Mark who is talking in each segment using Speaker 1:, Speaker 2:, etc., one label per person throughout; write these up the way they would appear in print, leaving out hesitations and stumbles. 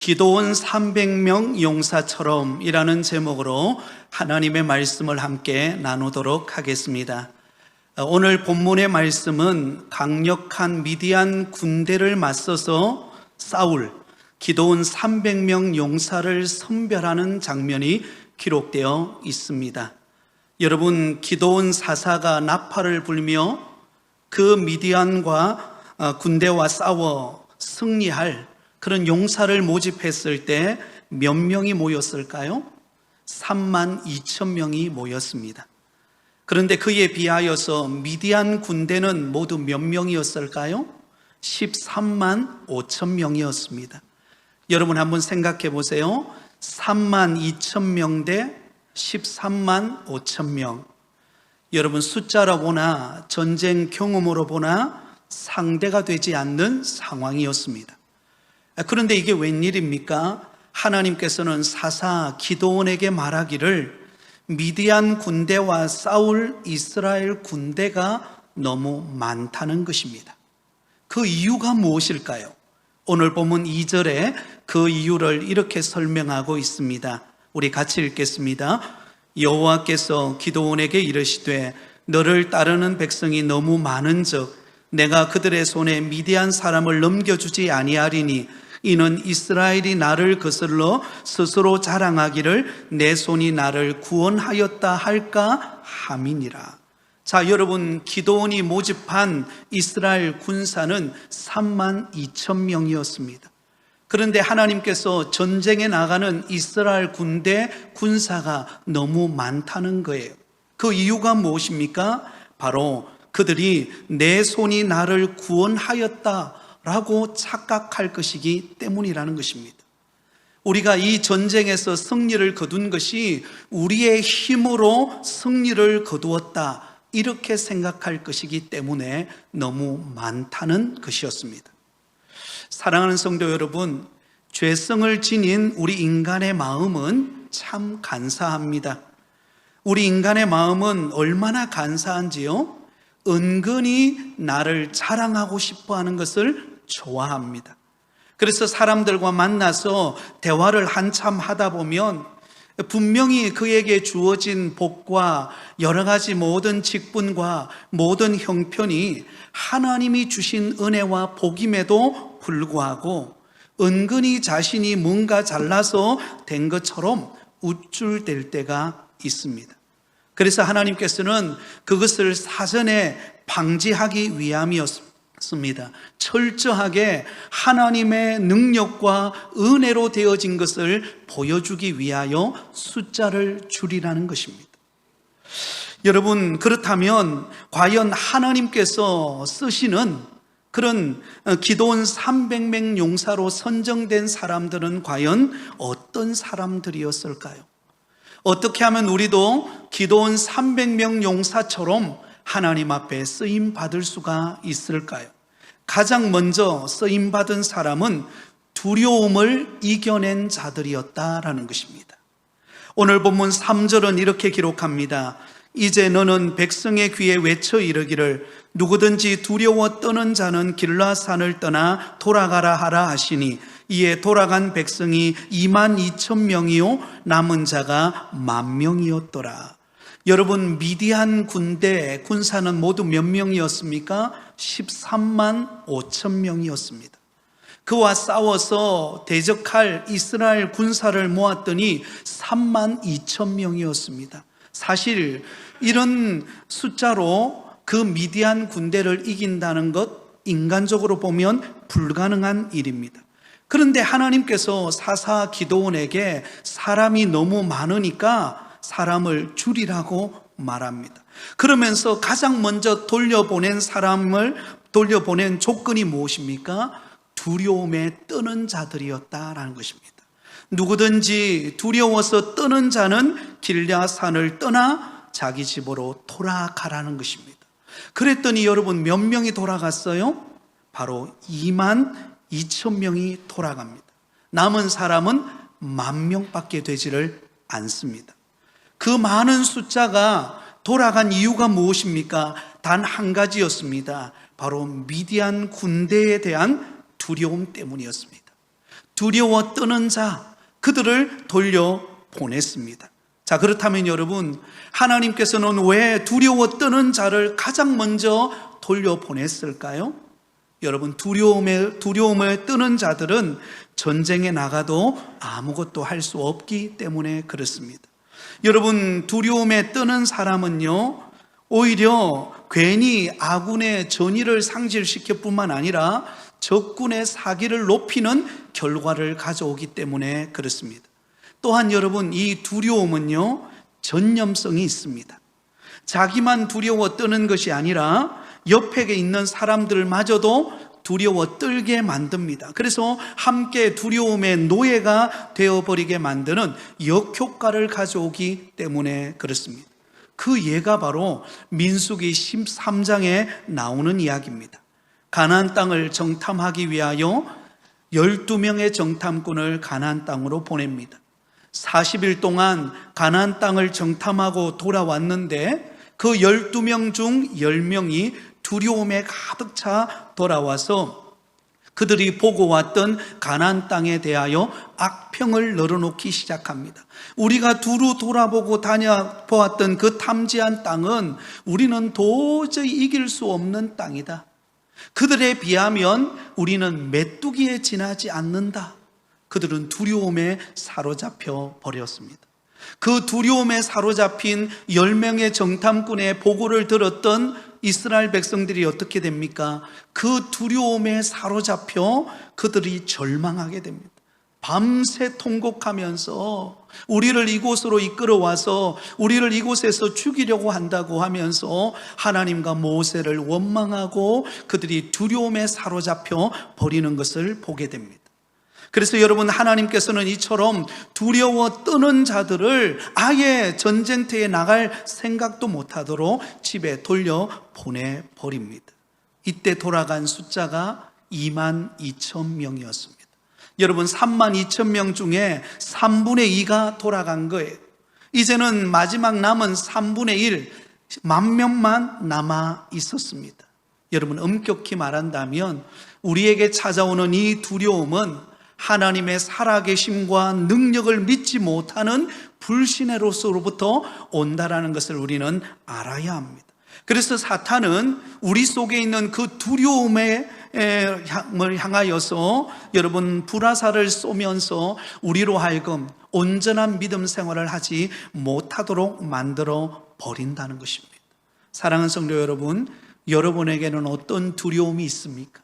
Speaker 1: 기도원 300명 용사처럼 이라는 제목으로 하나님의 말씀을 함께 나누도록 하겠습니다. 오늘 본문의 말씀은 강력한 미디안 군대를 맞서서 싸울 기도원 300명 용사를 선별하는 장면이 기록되어 있습니다. 여러분, 기도원 사사가 나팔을 불며 그 미디안과 군대와 싸워 승리할 그런 용사를 모집했을 때 몇 명이 모였을까요? 3만 2천 명이 모였습니다. 그런데 그에 비하여서 미디안 군대는 모두 몇 명이었을까요? 13만 5천 명이었습니다. 여러분 한번 생각해 보세요. 3만 2천 명 대 13만 5천 명. 여러분, 숫자로 보나 전쟁 경험으로 보나 상대가 되지 않는 상황이었습니다. 그런데 이게 웬일입니까? 하나님께서는 사사 기드온에게 말하기를 미디안 군대와 싸울 이스라엘 군대가 너무 많다는 것입니다. 그 이유가 무엇일까요? 오늘 본문 2절에 그 이유를 이렇게 설명하고 있습니다. 우리 같이 읽겠습니다. 여호와께서 기드온에게 이르시되 너를 따르는 백성이 너무 많은즉 내가 그들의 손에 미디안 사람을 넘겨주지 아니하리니 이는 이스라엘이 나를 거슬러 스스로 자랑하기를 내 손이 나를 구원하였다 할까 함이니라. 자, 여러분, 기드온이 모집한 이스라엘 군사는 3만 2천 명이었습니다. 그런데 하나님께서 전쟁에 나가는 이스라엘 군대 군사가 너무 많다는 거예요. 그 이유가 무엇입니까? 바로 그들이 내 손이 나를 구원하였다라고 착각할 것이기 때문이라는 것입니다. 우리가 이 전쟁에서 승리를 거둔 것이 우리의 힘으로 승리를 거두었다, 이렇게 생각할 것이기 때문에 너무 많다는 것이었습니다. 사랑하는 성도 여러분, 죄성을 지닌 우리 인간의 마음은 참 간사합니다. 우리 인간의 마음은 얼마나 간사한지요? 은근히 나를 자랑하고 싶어 하는 것을 좋아합니다. 그래서 사람들과 만나서 대화를 한참 하다 보면 분명히 그에게 주어진 복과 여러 가지 모든 직분과 모든 형편이 하나님이 주신 은혜와 복임에도 불구하고 은근히 자신이 뭔가 잘나서 된 것처럼 우쭐댈 때가 있습니다. 그래서 하나님께서는 그것을 사전에 방지하기 위함이었습니다. 철저하게 하나님의 능력과 은혜로 되어진 것을 보여주기 위하여 숫자를 줄이라는 것입니다. 여러분, 그렇다면 과연 하나님께서 쓰시는 그런 기드온 300명 용사로 선정된 사람들은 과연 어떤 사람들이었을까요? 어떻게 하면 우리도 기드온 300명 용사처럼 하나님 앞에 쓰임 받을 수가 있을까요? 가장 먼저 쓰임 받은 사람은 두려움을 이겨낸 자들이었다라는 것입니다. 오늘 본문 3절은 이렇게 기록합니다. 이제 너는 백성의 귀에 외쳐 이르기를 누구든지 두려워 떠는 자는 길라산을 떠나 돌아가라 하라 하시니 이에 돌아간 백성이 2만 2천 명이요 남은 자가 1만 명이었더라. 여러분, 미디안 군대 군사는 모두 몇 명이었습니까? 13만 5천 명이었습니다. 그와 싸워서 대적할 이스라엘 군사를 모았더니 3만 2천 명이었습니다. 사실 이런 숫자로 그 미디안 군대를 이긴다는 것, 인간적으로 보면 불가능한 일입니다. 그런데 하나님께서 사사 기드온에게 사람이 너무 많으니까 사람을 줄이라고 말합니다. 그러면서 가장 먼저 돌려보낸 조건이 무엇입니까? 두려움에 떠는 자들이었다라는 것입니다. 누구든지 두려워서 떠는 자는 길야산을 떠나 자기 집으로 돌아가라는 것입니다. 그랬더니 여러분, 몇 명이 돌아갔어요? 바로 2만 2천 명이 돌아갑니다. 남은 사람은 1만 명밖에 되지를 않습니다. 그 많은 숫자가 돌아간 이유가 무엇입니까? 단 한 가지였습니다. 바로 미디안 군대에 대한 두려움 때문이었습니다. 두려워 떠는 자, 그들을 돌려보냈습니다. 자, 그렇다면 여러분, 하나님께서는 왜 두려워 떠는 자를 가장 먼저 돌려보냈을까요? 여러분, 두려움을 떠는 자들은 전쟁에 나가도 아무것도 할 수 없기 때문에 그렇습니다. 여러분, 두려움에 떠는 사람은요, 오히려 괜히 아군의 전의를 상실시킬 뿐만 아니라 적군의 사기를 높이는 결과를 가져오기 때문에 그렇습니다. 또한 여러분, 이 두려움은요, 전념성이 있습니다. 자기만 두려워 떠는 것이 아니라 옆에 있는 사람들마저도 두려워 떨게 만듭니다. 그래서 함께 두려움의 노예가 되어버리게 만드는 역효과를 가져오기 때문에 그렇습니다. 그 예가 바로 민수기 13장에 나오는 이야기입니다. 가나안 땅을 정탐하기 위하여 12명의 정탐꾼을 가나안 땅으로 보냅니다. 40일 동안 가나안 땅을 정탐하고 돌아왔는데 그 12명 중 10명이 두려움에 가득 차 돌아와서 그들이 보고 왔던 가나안 땅에 대하여 악평을 늘어놓기 시작합니다. 우리가 두루 돌아보고 다녀보았던 그 탐지한 땅은 우리는 도저히 이길 수 없는 땅이다. 그들에 비하면 우리는 메뚜기에 지나지 않는다. 그들은 두려움에 사로잡혀 버렸습니다. 그 두려움에 사로잡힌 10명의 정탐꾼의 보고를 들었던 이스라엘 백성들이 어떻게 됩니까? 그 두려움에 사로잡혀 그들이 절망하게 됩니다. 밤새 통곡하면서 우리를 이곳으로 이끌어와서 우리를 이곳에서 죽이려고 한다고 하면서 하나님과 모세를 원망하고 그들이 두려움에 사로잡혀 버리는 것을 보게 됩니다. 그래서 여러분, 하나님께서는 이처럼 두려워 떠는 자들을 아예 전쟁터에 나갈 생각도 못하도록 집에 돌려보내버립니다. 이때 돌아간 숫자가 22,000명이었습니다. 여러분, 32,000명 중에 3분의 2가 돌아간 거예요. 이제는 마지막 남은 3분의 1, 10,000명만 남아 있었습니다. 여러분, 엄격히 말한다면 우리에게 찾아오는 이 두려움은 하나님의 살아계심과 능력을 믿지 못하는 불신의로서로부터 온다라는 것을 우리는 알아야 합니다. 그래서 사탄은 우리 속에 있는 그 두려움을 향하여서 여러분 불화살을 쏘면서 우리로 하여금 온전한 믿음 생활을 하지 못하도록 만들어 버린다는 것입니다. 사랑하는 성도 여러분, 여러분에게는 어떤 두려움이 있습니까?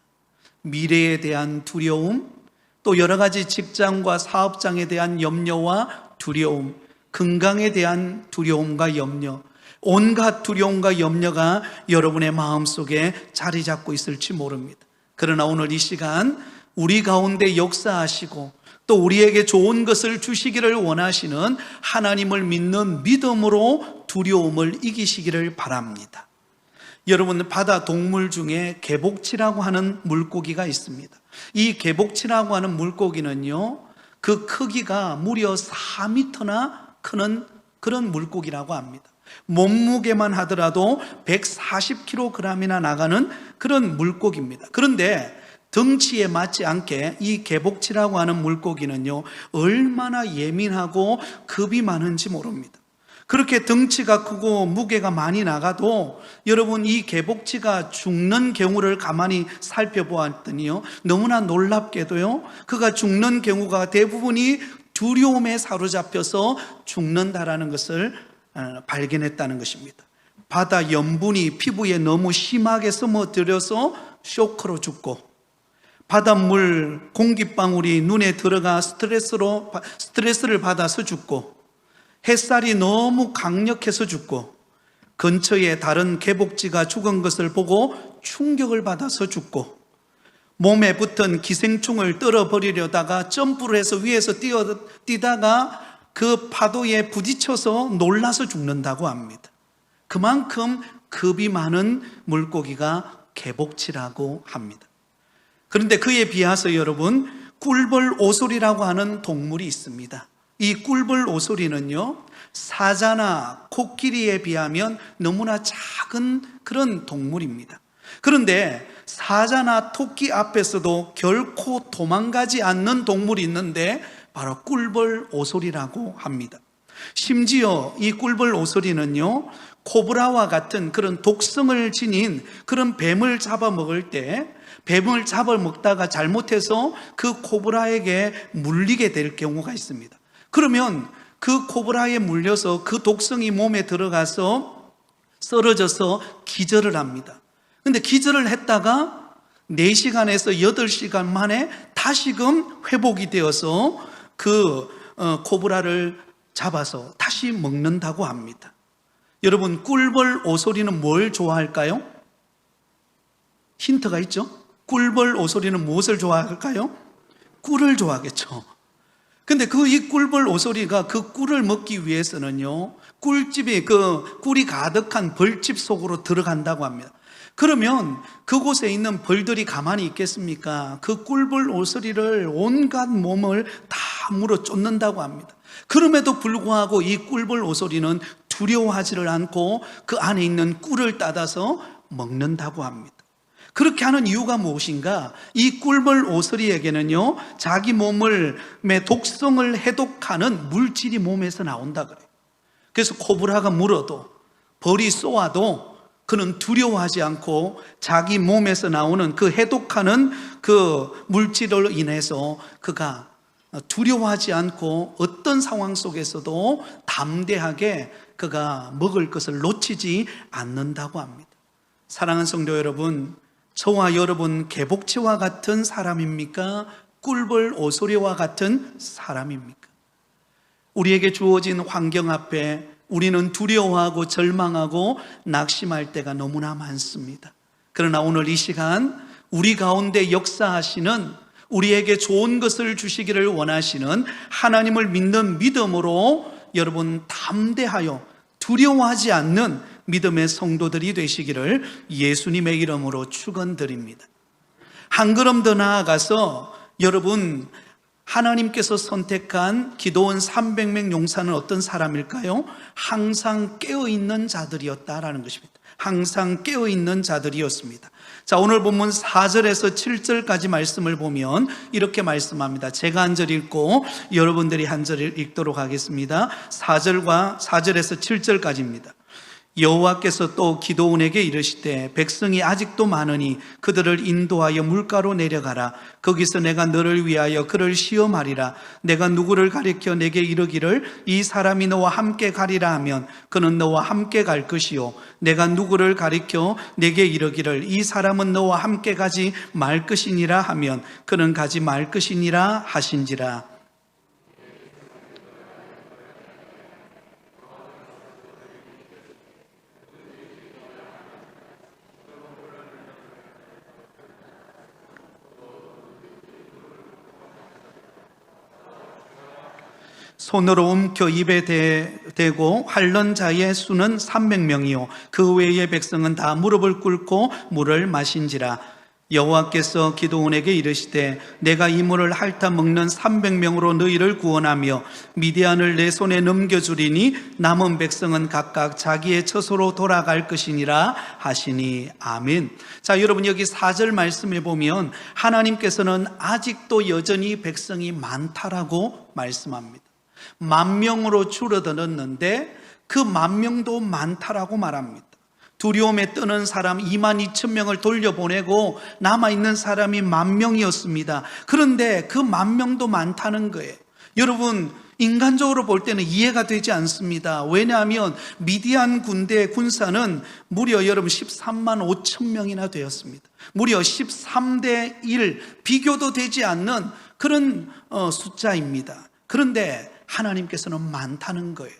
Speaker 1: 미래에 대한 두려움, 또 여러 가지 직장과 사업장에 대한 염려와 두려움, 건강에 대한 두려움과 염려, 온갖 두려움과 염려가 여러분의 마음속에 자리 잡고 있을지 모릅니다. 그러나 오늘 이 시간 우리 가운데 역사하시고 또 우리에게 좋은 것을 주시기를 원하시는 하나님을 믿는 믿음으로 두려움을 이기시기를 바랍니다. 여러분, 바다 동물 중에 개복치라고 하는 물고기가 있습니다. 이 개복치라고 하는 물고기는요, 그 크기가 무려 4m나 크는 그런 물고기라고 합니다. 몸무게만 하더라도 140kg이나 나가는 그런 물고기입니다. 그런데 덩치에 맞지 않게 이 개복치라고 하는 물고기는요, 얼마나 예민하고 겁이 많은지 모릅니다. 그렇게 덩치가 크고 무게가 많이 나가도 여러분, 이 개복치가 죽는 경우를 가만히 살펴보았더니요, 너무나 놀랍게도요, 그가 죽는 경우가 대부분이 두려움에 사로잡혀서 죽는다라는 것을 발견했다는 것입니다. 바다 염분이 피부에 너무 심하게 스며들어서 쇼크로 죽고, 바닷물 공기방울이 눈에 들어가 스트레스를 받아서 죽고, 햇살이 너무 강력해서 죽고, 근처에 다른 개복치가 죽은 것을 보고 충격을 받아서 죽고, 몸에 붙은 기생충을 떨어버리려다가 점프를 해서 위에서 뛰다가 그 파도에 부딪혀서 놀라서 죽는다고 합니다. 그만큼 겁이 많은 물고기가 개복치라고 합니다. 그런데 그에 비해서 여러분, 꿀벌 오소리라고 하는 동물이 있습니다. 이 꿀벌 오소리는요, 사자나 코끼리에 비하면 너무나 작은 그런 동물입니다. 그런데 사자나 토끼 앞에서도 결코 도망가지 않는 동물이 있는데 바로 꿀벌 오소리라고 합니다. 심지어 이 꿀벌 오소리는요, 코브라와 같은 그런 독성을 지닌 그런 뱀을 잡아먹을 때, 뱀을 잡아먹다가 잘못해서 그 코브라에게 물리게 될 경우가 있습니다. 그러면 그 코브라에 물려서 그 독성이 몸에 들어가서 쓰러져서 기절을 합니다. 근데 기절을 했다가 4시간에서 8시간 만에 다시금 회복이 되어서 그 코브라를 잡아서 다시 먹는다고 합니다. 여러분, 꿀벌 오소리는 뭘 좋아할까요? 힌트가 있죠? 꿀벌 오소리는 무엇을 좋아할까요? 꿀을 좋아하겠죠. 근데 이 꿀벌 오소리가 그 꿀을 먹기 위해서는요, 꿀집이 그 꿀이 가득한 벌집 속으로 들어간다고 합니다. 그러면 그곳에 있는 벌들이 가만히 있겠습니까? 그 꿀벌 오소리를 온갖 몸을 다 물어 쫓는다고 합니다. 그럼에도 불구하고 이 꿀벌 오소리는 두려워하지를 않고 그 안에 있는 꿀을 따다서 먹는다고 합니다. 그렇게 하는 이유가 무엇인가? 이 꿀벌 오소리에게는요, 자기 몸의 독성을 해독하는 물질이 몸에서 나온다 그래요. 그래서 코브라가 물어도, 벌이 쏘아도 그는 두려워하지 않고 자기 몸에서 나오는 그 해독하는 그 물질로 인해서 그가 두려워하지 않고 어떤 상황 속에서도 담대하게 그가 먹을 것을 놓치지 않는다고 합니다. 사랑하는 성도 여러분, 저와 여러분 개복치와 같은 사람입니까? 꿀벌 오소리와 같은 사람입니까? 우리에게 주어진 환경 앞에 우리는 두려워하고 절망하고 낙심할 때가 너무나 많습니다. 그러나 오늘 이 시간 우리 가운데 역사하시는, 우리에게 좋은 것을 주시기를 원하시는 하나님을 믿는 믿음으로 여러분 담대하여 두려워하지 않는 믿음의 성도들이 되시기를 예수님의 이름으로 축원드립니다. 한 걸음 더 나아가서 여러분, 하나님께서 선택한 기도원 300명 용사는 어떤 사람일까요? 항상 깨어있는 자들이었다라는 것입니다. 항상 깨어있는 자들이었습니다. 자, 오늘 본문 4절에서 7절까지 말씀을 보면 이렇게 말씀합니다. 제가 한 절 읽고 여러분들이 한 절 읽도록 하겠습니다. 4절에서 7절까지입니다. 여호와께서 또 기드온에게 이르시되 백성이 아직도 많으니 그들을 인도하여 물가로 내려가라. 거기서 내가 너를 위하여 그를 시험하리라. 내가 누구를 가리켜 내게 이르기를 이 사람이 너와 함께 가리라 하면 그는 너와 함께 갈 것이요, 내가 누구를 가리켜 내게 이르기를 이 사람은 너와 함께 가지 말 것이니라 하면 그는 가지 말 것이니라 하신지라. 손으로 움켜 입에 대고 핥는 자의 수는 300명이요 그 외의 백성은 다 무릎을 꿇고 물을 마신지라. 여호와께서 기드온에게 이르시되 내가 이 물을 핥아 먹는 300명으로 너희를 구원하며 미디안을 내 손에 넘겨주리니 남은 백성은 각각 자기의 처소로 돌아갈 것이니라 하시니. 아멘. 자, 여러분, 여기 4절 말씀에 보면 하나님께서는 아직도 여전히 백성이 많다라고 말씀합니다. 10,000명으로 줄어들었는데 그 10,000명도 많다라고 말합니다. 두려움에 떠는 사람 22,000명을 돌려보내고 남아있는 사람이 10,000명이었습니다. 그런데 그 10,000명도 많다는 거예요. 여러분, 인간적으로 볼 때는 이해가 되지 않습니다. 왜냐하면 미디안 군대의 군사는 무려 여러분 13만 5천 명이나 되었습니다. 무려 13대 1, 비교도 되지 않는 그런 숫자입니다. 그런데 하나님께서는 많다는 거예요.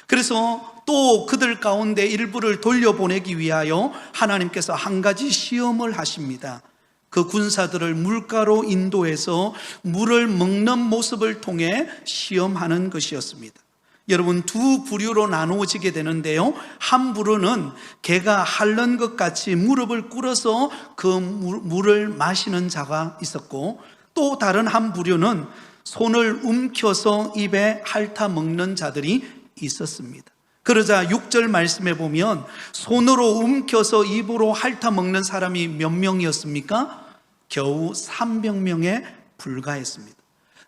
Speaker 1: 그래서 또 그들 가운데 일부를 돌려보내기 위하여 하나님께서 한 가지 시험을 하십니다. 그 군사들을 물가로 인도해서 물을 먹는 모습을 통해 시험하는 것이었습니다. 여러분, 두 부류로 나누어지게 되는데요, 한 부류는 개가 핥는 것 같이 무릎을 꿇어서 그 물을 마시는 자가 있었고, 또 다른 한 부류는 손을 움켜서 입에 핥아 먹는 자들이 있었습니다. 그러자 6절 말씀에 보면 손으로 움켜서 입으로 핥아 먹는 사람이 몇 명이었습니까? 겨우 300명에 불과했습니다.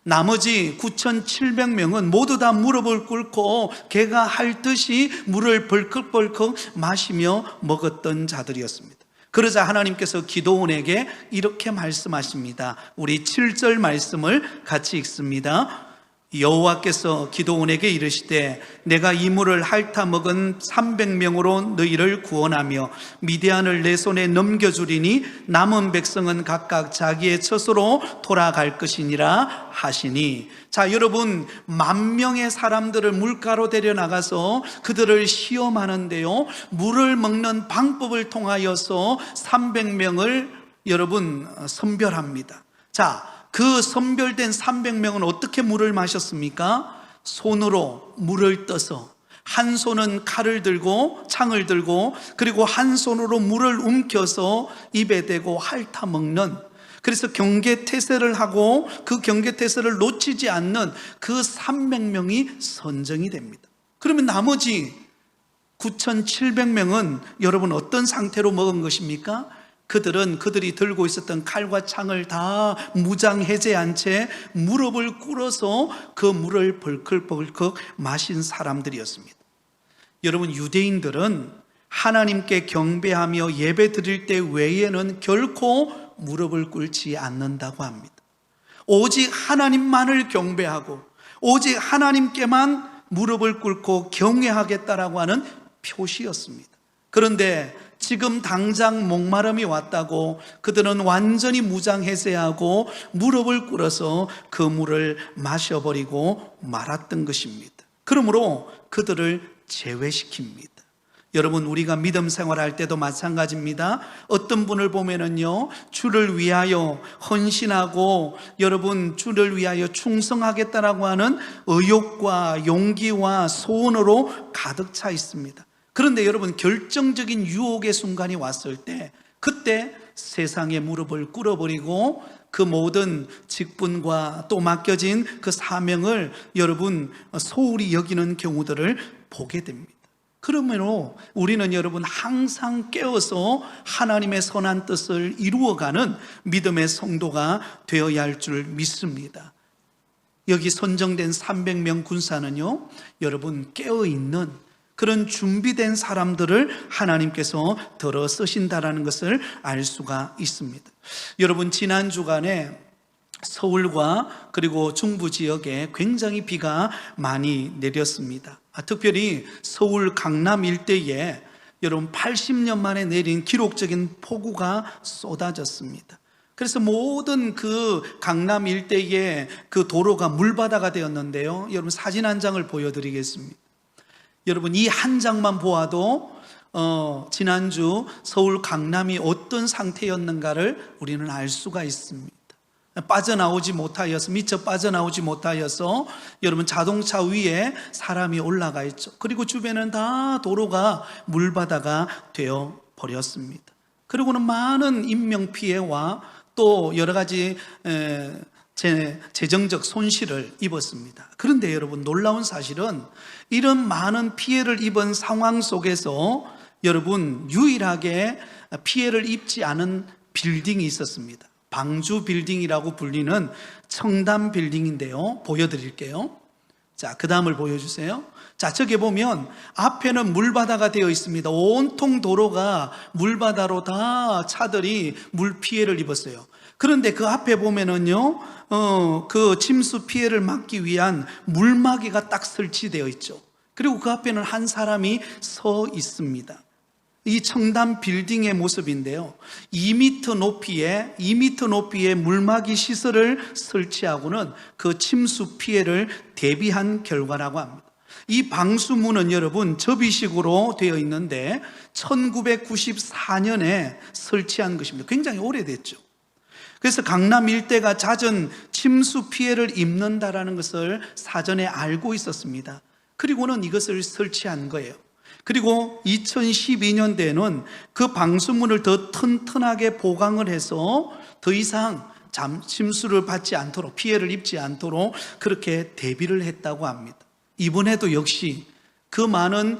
Speaker 1: 나머지 9,700명은 모두 다 무릎을 꿇고 개가 핥듯이 물을 벌컥벌컥 마시며 먹었던 자들이었습니다. 그러자 하나님께서 기도원에게 이렇게 말씀하십니다. 우리 7절 말씀을 같이 읽습니다. 여호와께서 기도원에게 이르시되 내가 이 물을 핥아 먹은 300명으로 너희를 구원하며 미디안을 내 손에 넘겨주리니 남은 백성은 각각 자기의 처소로 돌아갈 것이니라 하시니. 자, 여러분, 10,000명의 사람들을 물가로 데려나가서 그들을 시험하는데요, 물을 먹는 방법을 통하여서 300명을 여러분 선별합니다. 자, 그 선별된 300명은 어떻게 물을 마셨습니까? 손으로 물을 떠서, 한 손은 칼을 들고 창을 들고, 그리고 한 손으로 물을 움켜서 입에 대고 핥아 먹는, 그래서 경계태세를 하고 그 경계태세를 놓치지 않는 그 300명이 선정이 됩니다. 그러면 나머지 9,700명은 여러분 어떤 상태로 먹은 것입니까? 그들이 들고 있었던 칼과 창을 다 무장해제한 채 무릎을 꿇어서 그 물을 벌컥벌컥 마신 사람들이었습니다. 여러분, 유대인들은 하나님께 경배하며 예배 드릴 때 외에는 결코 무릎을 꿇지 않는다고 합니다. 오직 하나님만을 경배하고 오직 하나님께만 무릎을 꿇고 경외하겠다라고 하는 표시였습니다. 그런데 지금 당장 목마름이 왔다고 그들은 완전히 무장해제하고 무릎을 꿇어서 그 물을 마셔버리고 말았던 것입니다. 그러므로 그들을 제외시킵니다. 여러분, 우리가 믿음 생활할 때도 마찬가지입니다. 어떤 분을 보면은요, 주를 위하여 헌신하고 여러분 주를 위하여 충성하겠다라고 하는 의욕과 용기와 소원으로 가득 차 있습니다. 그런데 여러분, 결정적인 유혹의 순간이 왔을 때 그때 세상의 무릎을 꿇어버리고 그 모든 직분과 또 맡겨진 그 사명을 여러분 소홀히 여기는 경우들을 보게 됩니다. 그러므로 우리는 여러분 항상 깨어서 하나님의 선한 뜻을 이루어가는 믿음의 성도가 되어야 할 줄 믿습니다. 여기 선정된 300명 군사는요, 여러분 깨어있는 그런 준비된 사람들을 하나님께서 들어 쓰신다라는 것을 알 수가 있습니다. 여러분, 지난 주간에 서울과 그리고 중부 지역에 굉장히 비가 많이 내렸습니다. 특별히 서울 강남 일대에 여러분 80년 만에 내린 기록적인 폭우가 쏟아졌습니다. 그래서 모든 그 강남 일대의 그 도로가 물바다가 되었는데요, 여러분 사진 한 장을 보여드리겠습니다. 여러분, 이 한 장만 보아도 지난주 서울 강남이 어떤 상태였는가를 우리는 알 수가 있습니다. 빠져나오지 못하여서, 미처 빠져나오지 못하여서 여러분 자동차 위에 사람이 올라가 있죠. 그리고 주변은 다 도로가 물바다가 되어 버렸습니다. 그리고는 많은 인명피해와 또 여러 가지 재정적 손실을 입었습니다. 그런데 여러분, 놀라운 사실은 이런 많은 피해를 입은 상황 속에서 여러분 유일하게 피해를 입지 않은 빌딩이 있었습니다. 방주 빌딩이라고 불리는 청담 빌딩인데요, 보여드릴게요. 자, 그 다음을 보여주세요. 자, 저기 보면 앞에는 물바다가 되어 있습니다. 온통 도로가 물바다로 다 차들이 물 피해를 입었어요. 그런데 그 앞에 보면은요, 그 침수 피해를 막기 위한 물막이가 딱 설치되어 있죠. 그리고 그 앞에는 한 사람이 서 있습니다. 이 청담 빌딩의 모습인데요, 2m 높이의 물막이 시설을 설치하고는 그 침수 피해를 대비한 결과라고 합니다. 이 방수문은 여러분 접이식으로 되어 있는데 1994년에 설치한 것입니다. 굉장히 오래됐죠. 그래서 강남 일대가 잦은 침수 피해를 입는다라는 것을 사전에 알고 있었습니다. 그리고는 이것을 설치한 거예요. 그리고 2012년대에는 그 방수문을 더 튼튼하게 보강을 해서 더 이상 침수를 받지 않도록, 피해를 입지 않도록 그렇게 대비를 했다고 합니다. 이번에도 역시 그 많은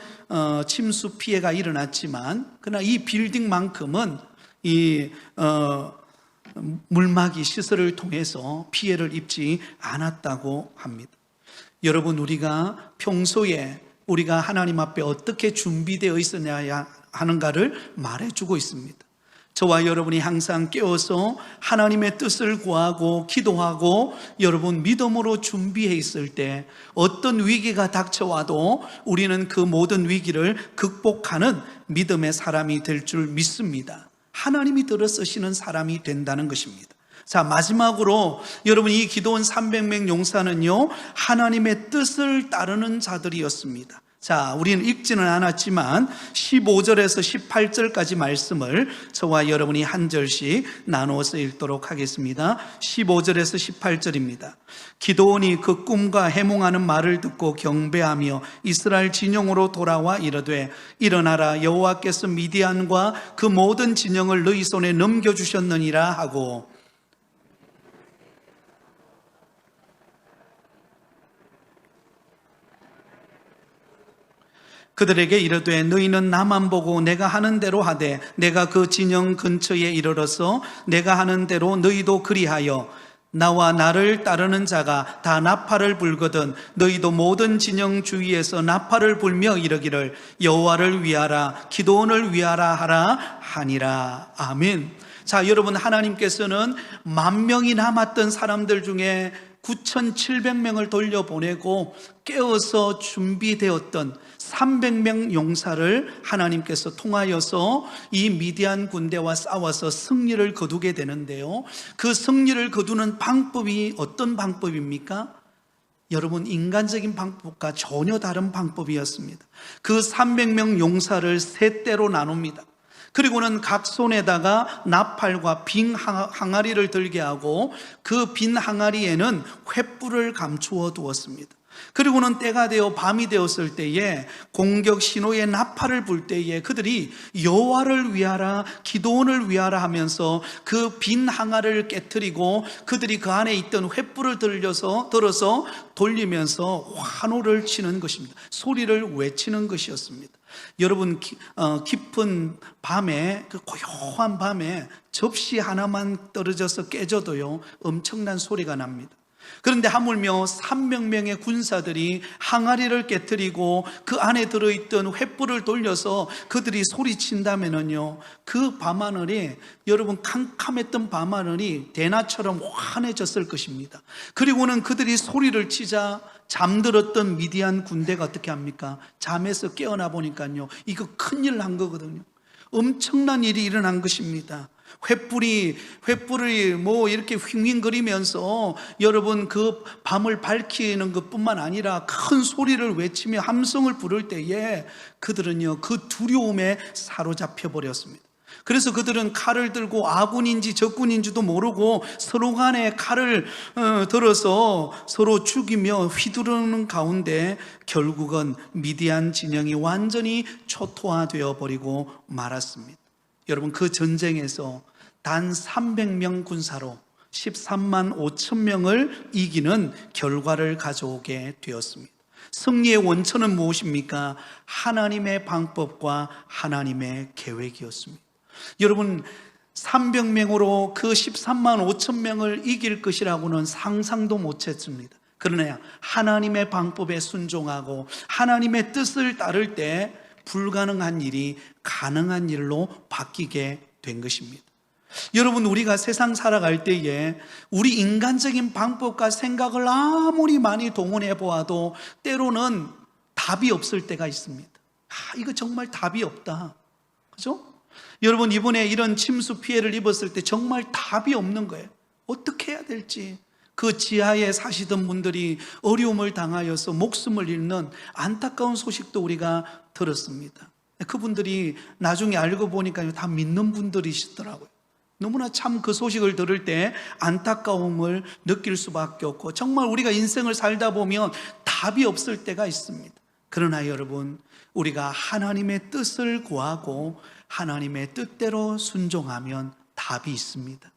Speaker 1: 침수 피해가 일어났지만, 그러나 이 빌딩만큼은 이 물막이 시설을 통해서 피해를 입지 않았다고 합니다. 여러분, 우리가 평소에 우리가 하나님 앞에 어떻게 준비되어 있어야 하는가를 말해주고 있습니다. 저와 여러분이 항상 깨어서 하나님의 뜻을 구하고 기도하고 여러분 믿음으로 준비해 있을 때 어떤 위기가 닥쳐와도 우리는 그 모든 위기를 극복하는 믿음의 사람이 될 줄 믿습니다. 하나님이 들어 쓰시는 사람이 된다는 것입니다. 자, 마지막으로 여러분, 이 기도원 300명 용사는요 하나님의 뜻을 따르는 자들이었습니다. 자, 우리는 읽지는 않았지만 15절에서 18절까지 말씀을 저와 여러분이 한 절씩 나누어서 읽도록 하겠습니다. 15절에서 18절입니다. 기드온이 그 꿈과 해몽하는 말을 듣고 경배하며 이스라엘 진영으로 돌아와 이르되 일어나라, 여호와께서 미디안과 그 모든 진영을 너희 손에 넘겨주셨느니라 하고, 그들에게 이르되 너희는 나만 보고 내가 하는 대로 하되 내가 그 진영 근처에 이르러서 내가 하는 대로 너희도 그리하여 나와 나를 따르는 자가 다 나팔을 불거든 너희도 모든 진영 주위에서 나팔을 불며 이르기를 여호와를 위하라, 기드온을 위하라 하라 하니라. 아멘. 자, 여러분, 하나님께서는 10,000명이 남았던 사람들 중에 9,700명을 돌려보내고 깨어서 준비되었던 300명 용사를 하나님께서 통하여서 이 미디안 군대와 싸워서 승리를 거두게 되는데요, 그 승리를 거두는 방법이 어떤 방법입니까? 여러분, 인간적인 방법과 전혀 다른 방법이었습니다. 그 300명 용사를 세 대로 나눕니다. 그리고는 각 손에다가 나팔과 빈 항아리를 들게 하고 그 빈 항아리에는 횃불을 감추어 두었습니다. 그리고는 때가 되어 밤이 되었을 때에 공격 신호에 나팔을 불 때에 그들이 여호와를 위하라, 기드온을 위하라 하면서 그 빈 항아리를 깨뜨리고 그들이 그 안에 있던 횃불을 들어서 돌리면서 환호를 치는 것입니다. 소리를 외치는 것이었습니다. 여러분, 깊은 밤에, 그 고요한 밤에 접시 하나만 떨어져서 깨져도요 엄청난 소리가 납니다. 그런데 하물며 300명의 군사들이 항아리를 깨뜨리고 그 안에 들어있던 횃불을 돌려서 그들이 소리친다면은요, 그 밤하늘이, 여러분, 캄캄했던 밤하늘이 대낮처럼 환해졌을 것입니다. 그리고는 그들이 소리를 치자 잠들었던 미디안 군대가 어떻게 합니까? 잠에서 깨어나 보니까요, 이거 큰일 난 거거든요. 엄청난 일이 일어난 것입니다. 횃불이 뭐 이렇게 휘윙거리면서 여러분 그 밤을 밝히는 것뿐만 아니라 큰 소리를 외치며 함성을 부를 때에 그들은요 그 두려움에 사로잡혀 버렸습니다. 그래서 그들은 칼을 들고 아군인지 적군인지도 모르고 서로 간에 칼을 들어서 서로 죽이며 휘두르는 가운데 결국은 미디안 진영이 완전히 초토화되어 버리고 말았습니다. 여러분, 그 전쟁에서 단 300명 군사로 13만 5천 명을 이기는 결과를 가져오게 되었습니다. 승리의 원천은 무엇입니까? 하나님의 방법과 하나님의 계획이었습니다. 여러분, 300명으로 그 13만 5천 명을 이길 것이라고는 상상도 못했습니다. 그러나 하나님의 방법에 순종하고 하나님의 뜻을 따를 때 불가능한 일이 가능한 일로 바뀌게 된 것입니다. 여러분, 우리가 세상 살아갈 때에 우리 인간적인 방법과 생각을 아무리 많이 동원해 보아도 때로는 답이 없을 때가 있습니다. 이거 정말 답이 없다, 그죠? 여러분, 이번에 이런 침수 피해를 입었을 때 정말 답이 없는 거예요. 어떻게 해야 될지. 그 지하에 사시던 분들이 어려움을 당하여서 목숨을 잃는 안타까운 소식도 우리가 들었습니다. 그분들이 나중에 알고 보니까 다 믿는 분들이시더라고요. 너무나 참 그 소식을 들을 때 안타까움을 느낄 수밖에 없고, 정말 우리가 인생을 살다 보면 답이 없을 때가 있습니다. 그러나 여러분, 우리가 하나님의 뜻을 구하고 하나님의 뜻대로 순종하면 답이 있습니다.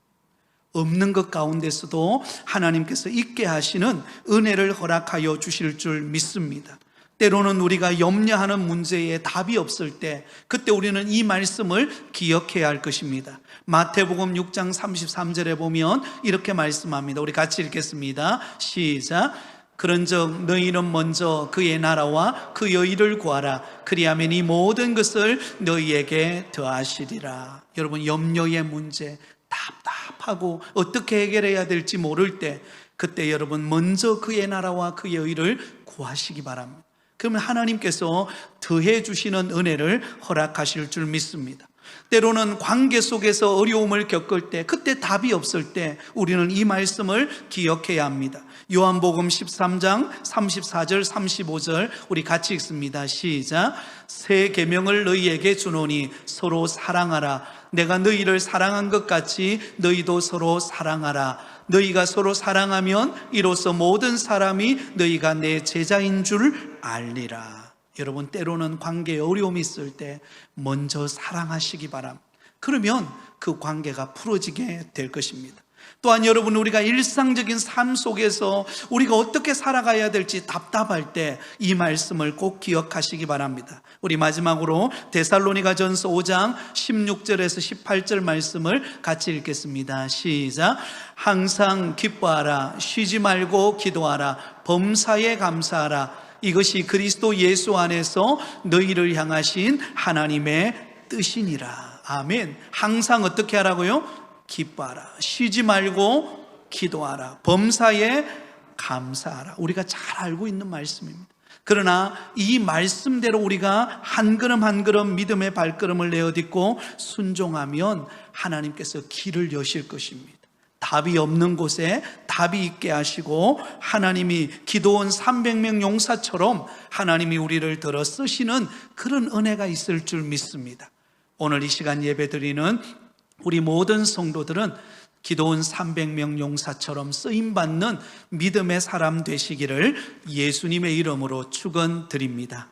Speaker 1: 없는 것 가운데서도 하나님께서 있게 하시는 은혜를 허락하여 주실 줄 믿습니다. 때로는 우리가 염려하는 문제에 답이 없을 때, 그때 우리는 이 말씀을 기억해야 할 것입니다. 마태복음 6장 33절에 보면 이렇게 말씀합니다. 우리 같이 읽겠습니다. 시작. 그런즉 너희는 먼저 그의 나라와 그의 일을 구하라. 그리하면 이 모든 것을 너희에게 더하시리라. 여러분, 염려의 문제, 답답하고 어떻게 해결해야 될지 모를 때, 그때 여러분 먼저 그의 나라와 그의 일을 구하시기 바랍니다. 그러면 하나님께서 더해 주시는 은혜를 허락하실 줄 믿습니다. 때로는 관계 속에서 어려움을 겪을 때, 그때 답이 없을 때 우리는 이 말씀을 기억해야 합니다. 요한복음 13장 34절 35절 우리 같이 읽습니다. 시작. 새 계명을 너희에게 주노니 서로 사랑하라. 내가 너희를 사랑한 것 같이 너희도 서로 사랑하라. 너희가 서로 사랑하면 이로써 모든 사람이 너희가 내 제자인 줄 알리라. 여러분, 때로는 관계에 어려움이 있을 때 먼저 사랑하시기 바랍니다. 그러면 그 관계가 풀어지게 될 것입니다. 또한 여러분, 우리가 일상적인 삶 속에서 우리가 어떻게 살아가야 될지 답답할 때 이 말씀을 꼭 기억하시기 바랍니다. 우리 마지막으로 데살로니가전서 5장 16절에서 18절 말씀을 같이 읽겠습니다. 시작. 항상 기뻐하라. 쉬지 말고 기도하라. 범사에 감사하라. 이것이 그리스도 예수 안에서 너희를 향하신 하나님의 뜻이니라. 아멘. 항상 어떻게 하라고요? 기뻐하라. 쉬지 말고 기도하라. 범사에 감사하라. 우리가 잘 알고 있는 말씀입니다. 그러나 이 말씀대로 우리가 한 걸음 한 걸음 믿음의 발걸음을 내어딛고 순종하면 하나님께서 길을 여실 것입니다. 답이 없는 곳에 답이 있게 하시고, 하나님이 기도원 300명 용사처럼 하나님이 우리를 들어 쓰시는 그런 은혜가 있을 줄 믿습니다. 오늘 이 시간 예배드리는 우리 모든 성도들은 기도원 300명 용사처럼 쓰임받는 믿음의 사람 되시기를 예수님의 이름으로 축원드립니다.